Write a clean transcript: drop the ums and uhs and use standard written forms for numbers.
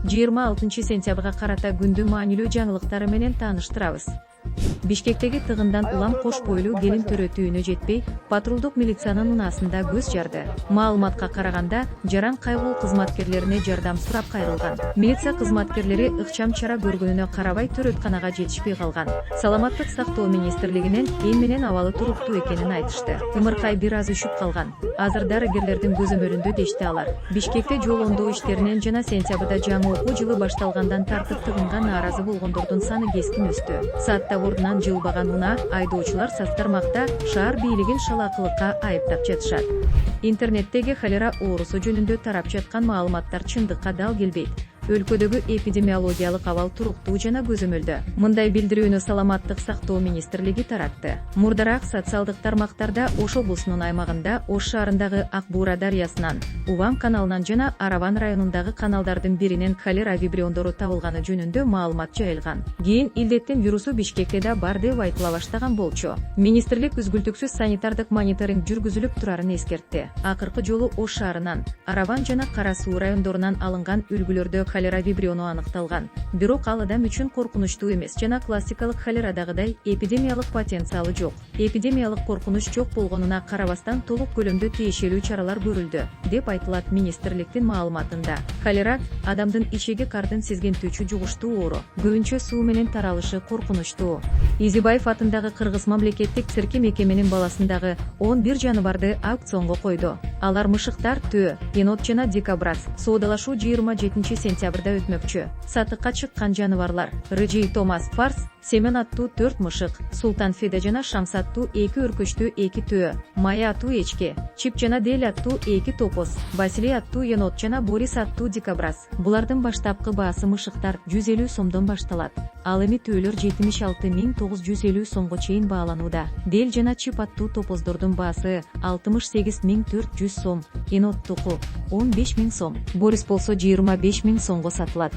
26-сентябрга карата күндүн маанилүү жаңылыктары менен тааныштырабыз. Бишкектеги тыгындан улам кош бойлуу келин төрөтүүнө жетпей, патрулдук милициянын унаасында көз жарды. Маалыматка караганда, жаран кайгыл кызматкерлерине жардам сурап кайрылган. Милиция кызматкерлери ыкчам чара көргөнүнө карабай төрөтканага жетишпей калган. Саламаттык сактоо министрлигинен эң менен абалы туруктуу экенин айтышты. Ымыркай бир аз үшүп калган. Азыр дарыгерлердин көзөмөлүндө дешти алар. Бишкекте жол оңдоо иштеринен жана сентябрда жаңы окуу жылы башталгандан тартып тыгынга нааразы болгондордун саны кескин өстү. Саатта ордунан жылбаган унаа айдоочулар саскармакта шаар бийлигин шалаакылыкка айыптап жатышат. Интернеттеги холера оорусу жөнүндө тарап жаткан маалыматтар чындыкка дал келбейт. Өлкөдөгү эпидемиологиялык абал туруктуу жана көзөмөлдө. Мындай билдирүүнү Саламаттык сактоо министрлиги таратты. Мурдараак социалдык тармактарда Ош облусунун аймагында Ош шаарындагы Ак Буура дарыясынан, Уван каналынан жана Араван районундагы каналдардын биринен холера вибриондору табылганы жөнүндө маалымат жайылган. Кийин илдеттин вирусу Бишкекте да бар деп айтыла баштаган болчу. Министрлик үзгүлтүксүз санитардык мониторинг жүргүзүлүп турарын эскертти. Акыркы жолу Ош шаарынан, Араван жана Кара Суу райондорунан алынган үлгүлөрдө холера вибриону аныкталган. Бирок ал адам үчүн коркунучтуу эмес жана классикалык холерадагыдай эпидемиялык потенциалы жок. Эпидемиялык коркунуч жок болгонуна карабастан толук көлөмдө тиешелүү чаралар көрүлдү, деп айтылат министрликтин маалыматында. Холера адамдын ичеги кардын сезгентүүчү жугуштуу оору, көбүнчө суу менен таралышы коркунучтуу. Изибаев атындагы Кыргыз мамлекеттик цирки мекеменин баласындагы 11 жаныбарды аукционго койду. Алар мышыктар, төө, енот жана дикобраз. Соодалашуу 27-сентябрда өтмөкчү. Сатыкка чыккан жаныбарлар: Рыжий Томас Фарс, Семен аттуу 4 мышык, Султан Феде жана Шамс аттуу 2 өркөчтүү 2 төө, Майя аттуу эчке, Чип жана Дел аттуу 2 топоз, Василий аттуу енот жана Борис аттуу дикобраз. Булардын баштапкы баасы мышыктар 150 сомдон башталат. Ал эми төөлөр 76.950 сомго чейин бааланууда. Дел жана Чип аттуу топоздордун баасы 68.400 сом, енот туку 15.000 сом, Борис болсо 25.000 сомго сатылат.